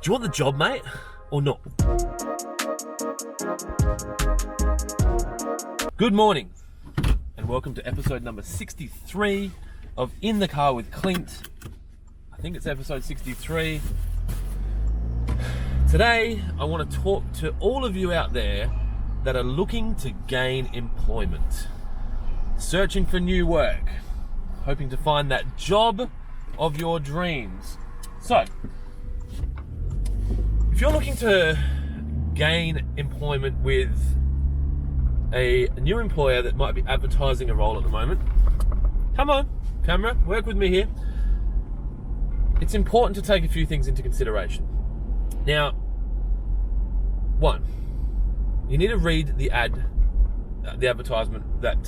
you want the job, mate, or not? Good morning, and welcome to episode number 63 of In the Car with Clint. I think it's episode 63. Today, I want to talk to all of you out there that are looking to gain employment, searching for new work, hoping to find that job of your dreams. So, if you're looking to gain employment with a new employer that might be advertising a role at the moment, come on, camera, work with me here. It's important to take a few things into consideration. Now, one, you need to read the advertisement that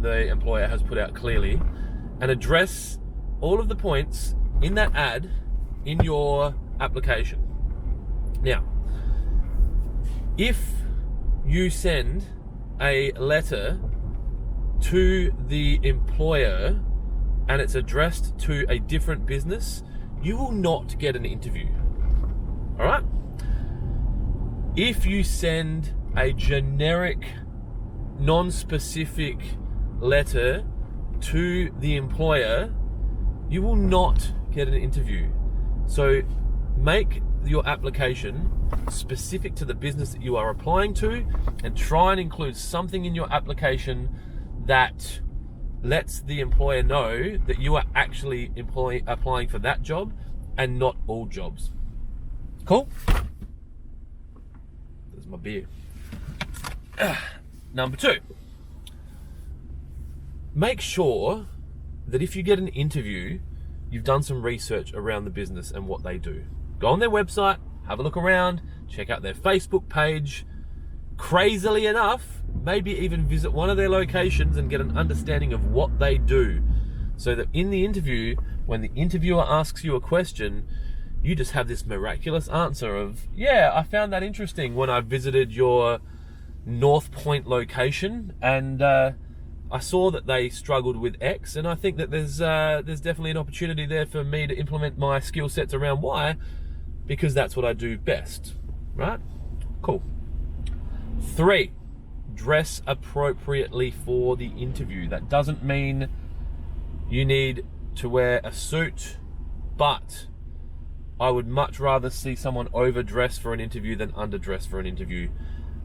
the employer has put out clearly and address all of the points in that ad in your application. Now, if you send a letter to the employer and it's addressed to a different business, you will not get an interview. All right? If you send a generic, non-specific letter to the employer, you will not get an interview. So make your application specific to the business that you are applying to, and try and include something in your application that lets the employer know that you are actually applying for that job and not all jobs. Cool? There's my beer. Number two, make sure that if you get an interview, you've done some research around the business and what they do. Go on their website, have a look around, check out their Facebook page. Crazily enough, maybe even visit one of their locations and get an understanding of what they do, so that in the interview, when the interviewer asks you a question, you just have this miraculous answer of, yeah, I found that interesting when I visited your North Point location, and I saw that they struggled with X, and I think that there's definitely an opportunity there for me to implement my skill sets around Y, because that's what I do best, right? Cool. 3, dress appropriately for the interview. That doesn't mean you need to wear a suit, but I would much rather see someone overdress for an interview than underdress for an interview.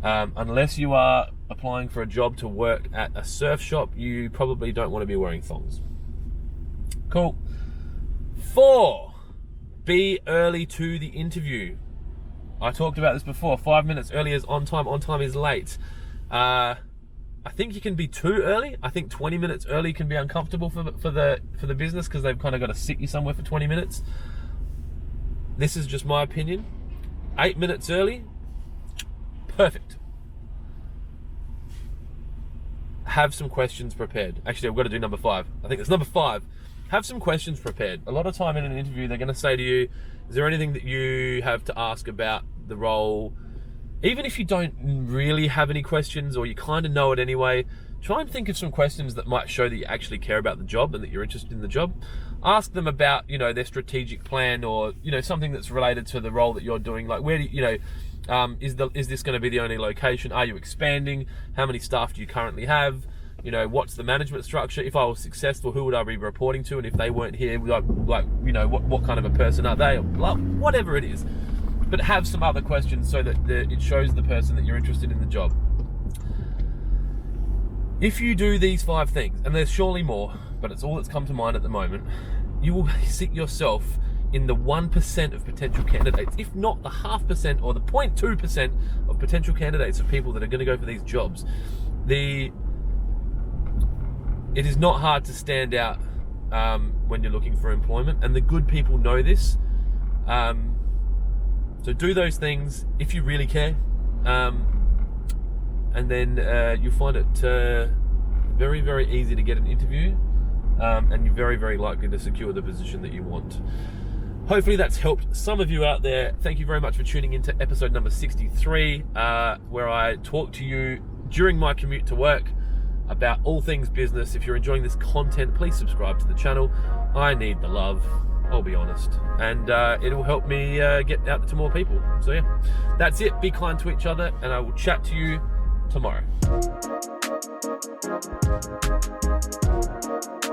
Unless you are applying for a job to work at a surf shop, you probably don't want to be wearing thongs. Cool. 4, be early to the interview. I talked about this before. 5 minutes early is on time is late. I think you can be too early. I think 20 minutes early can be uncomfortable for the business, because they've kind of got to sit you somewhere for 20 minutes. This is just my opinion. 8 minutes early, perfect. Have some questions prepared. Actually, I've got to do number 5. I think it's number 5. Have some questions prepared. A lot of time in an interview, they're going to say to you, is there anything that you have to ask about the role? Even if you don't really have any questions, or you kind of know it anyway, try and think of some questions that might show that you actually care about the job and that you're interested in the job. Ask them about, their strategic plan, or, something that's related to the role that you're doing. Like, where do is this going to be the only location? Are you expanding? How many staff do you currently have? What's the management structure? If I was successful, who would I be reporting to? And if they weren't here, what kind of a person are they? Or whatever it is. But have some other questions so that it shows the person that you're interested in the job. If you do these 5 things, and there's surely more, but it's all that's come to mind at the moment, you will sit yourself in the 1% of potential candidates, if not the 0.5% or the 0.2% of potential candidates of people that are going to go for these jobs. It is not hard to stand out when you're looking for employment, and the good people know this. So do those things if you really care, and then you'll find it very, very easy to get an interview, and you're very, very likely to secure the position that you want. Hopefully that's helped some of you out there. Thank you very much for tuning into episode number 63, where I talk to you during my commute to work about all things business. If you're enjoying this content, please subscribe to the channel. I need the love. I'll be honest. And it'll help me get out to more people. So yeah, that's it. Be kind to each other, and I will chat to you tomorrow.